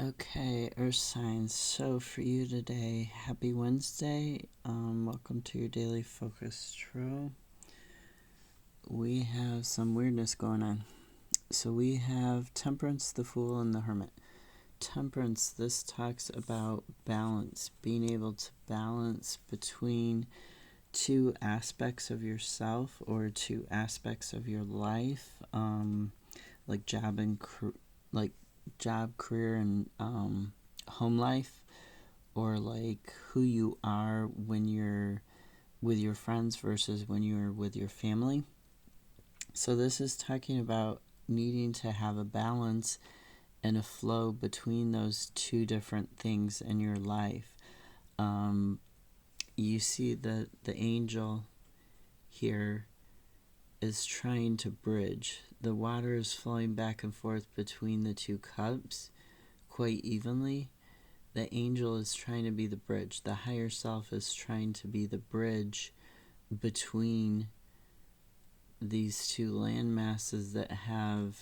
Okay, Earth signs. So for you today, happy Wednesday. Welcome to your daily focus tarot. We have some weirdness going on. So we have Temperance, the Fool, and the Hermit. Temperance, this talks about balance, being able to balance between two aspects of yourself or two aspects of your life, like job, career, and home life, or like who you are when you're with your friends versus when you're with your family. So this is talking about needing to have a balance and a flow between those two different things in your life. You see that the angel here is trying to bridge. The water is flowing back and forth between the two cups quite evenly. The angel is trying to be the bridge. The higher self is trying to be the bridge between these two land masses that have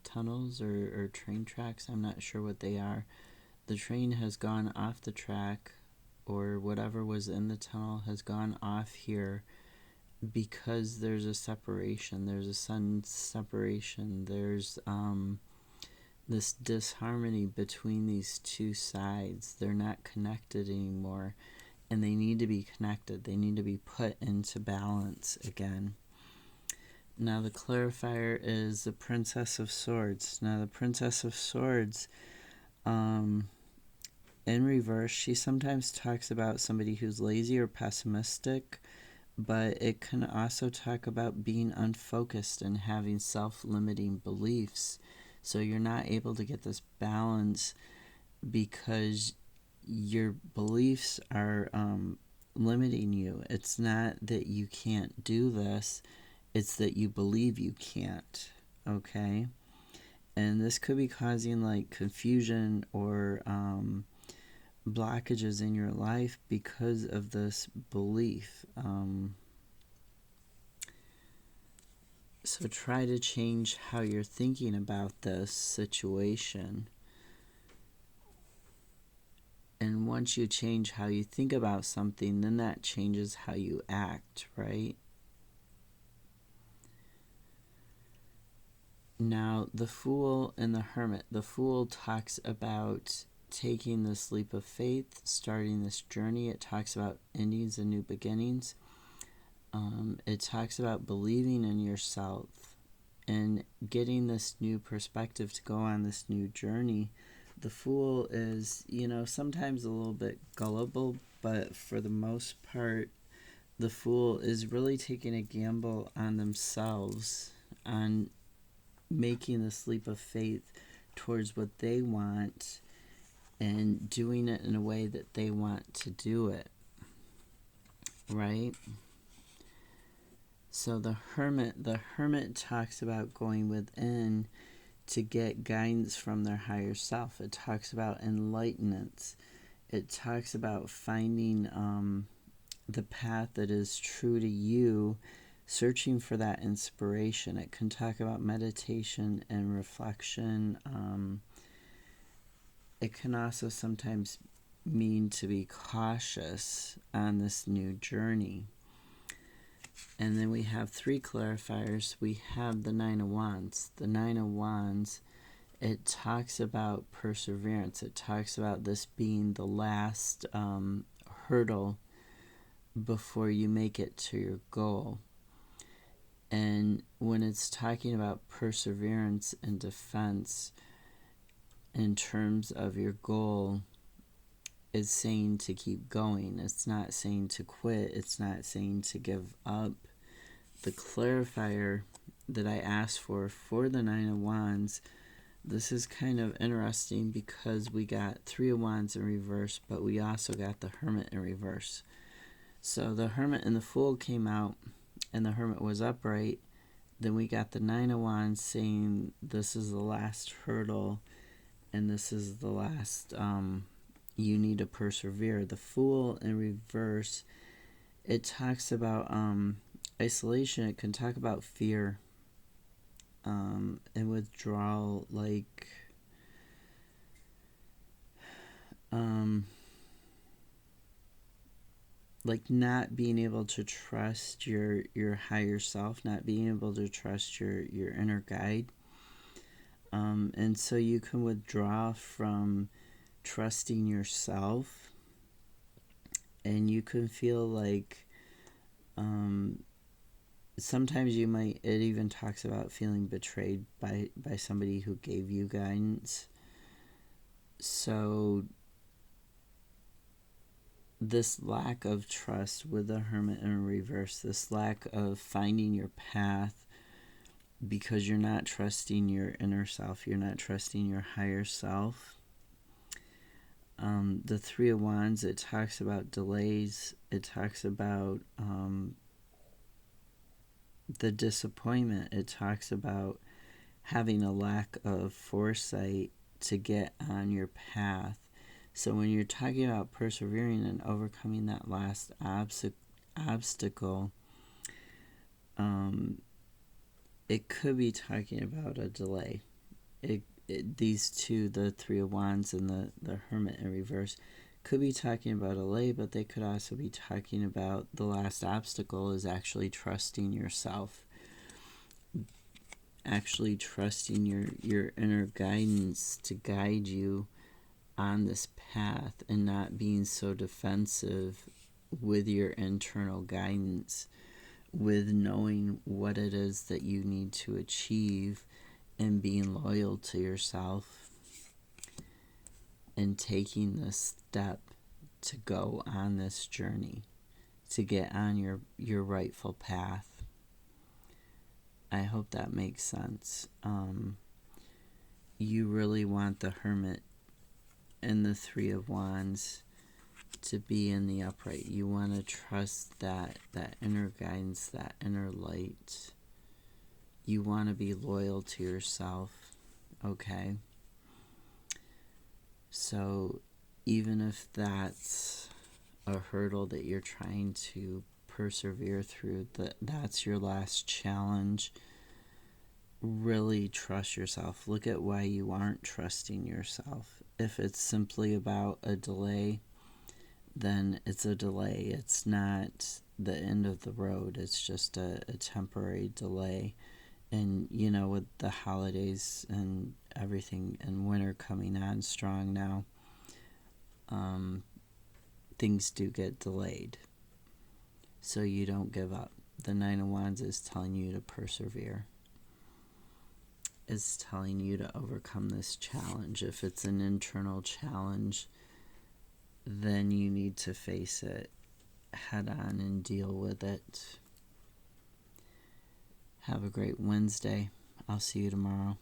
tunnels or train tracks. I'm not sure what they are. The train has gone off the track, or whatever was in the tunnel has gone off here because there's a separation. There's a sudden separation. There's this disharmony between these two sides. They're not connected anymore, and they need to be connected. They need to be put into balance again. Now the clarifier is the Princess of Swords. Now the Princess of Swords, in reverse, she sometimes talks about somebody who's lazy or pessimistic, but it can also talk about being unfocused and having self-limiting beliefs. So you're not able to get this balance because your beliefs are limiting you. It's not that you can't do this, it's that you believe you can't, okay? And this could be causing like confusion or blockages in your life because of this belief. So try to change how you're thinking about this situation. And once you change how you think about something, then that changes how you act, right? Now, the Fool and the Hermit. The Fool talks about taking this leap of faith, starting this journey. It talks about endings and new beginnings. It talks about believing in yourself and getting this new perspective to go on this new journey. The Fool is, sometimes a little bit gullible, but for the most part, the Fool is really taking a gamble on themselves, on making this leap of faith towards what they want and doing it in a way that they want to do it, right? So the hermit talks about going within to get guidance from their higher self. It talks about enlightenment. It talks about finding the path that is true to you, searching for that inspiration. It can talk about meditation and reflection. It can also sometimes mean to be cautious on this new journey. And then we have three clarifiers. We have the Nine of Wands. The Nine of Wands, it talks about perseverance. It talks about this being the last hurdle before you make it to your goal. And when it's talking about perseverance and defense in terms of your goal, it's saying to keep going. It's not saying to quit. It's not saying to give up. The clarifier that I asked for the Nine of Wands, this is kind of interesting because we got Three of Wands in reverse, but we also got the Hermit in reverse. So the Hermit and the Fool came out, and the Hermit was upright. Then we got the Nine of Wands saying this is the last hurdle, and this is the last, you need to persevere. The Fool in reverse, it talks about isolation. It can talk about fear and withdrawal, like like not being able to trust your higher self, not being able to trust your inner guide. And so you can withdraw from trusting yourself, and you can feel like sometimes you might, it even talks about feeling betrayed by somebody who gave you guidance. So this lack of trust with the Hermit in reverse, this lack of finding your path because you're not trusting your inner self, you're not trusting your higher self. The Three of Wands, it talks about delays, it talks about the disappointment, it talks about having a lack of foresight to get on your path. So when you're talking about persevering and overcoming that last obstacle, it could be talking about a delay. These two, the Three of Wands and the Hermit in reverse, could be talking about a delay, but they could also be talking about the last obstacle is actually trusting yourself, actually trusting your inner guidance to guide you on this path, and not being so defensive with your internal guidance, with knowing what it is that you need to achieve and being loyal to yourself and taking this step to go on this journey, to get on your rightful path. I hope that makes sense. You really want the Hermit and the Three of Wands to be in the upright. You want to trust that inner guidance, that inner light. You want to be loyal to yourself, okay? So even if that's a hurdle that you're trying to persevere through, that's your last challenge, really trust yourself. Look at why you aren't trusting yourself. If it's simply about a delay, then it's a delay. It's not the end of the road. It's just a temporary delay. And, you know, with the holidays and everything and winter coming on strong now, things do get delayed. So you don't give up. The Nine of Wands is telling you to persevere. It's telling you to overcome this challenge. If it's an internal challenge, then you need to face it head on and deal with it. Have a great Wednesday. I'll see you tomorrow.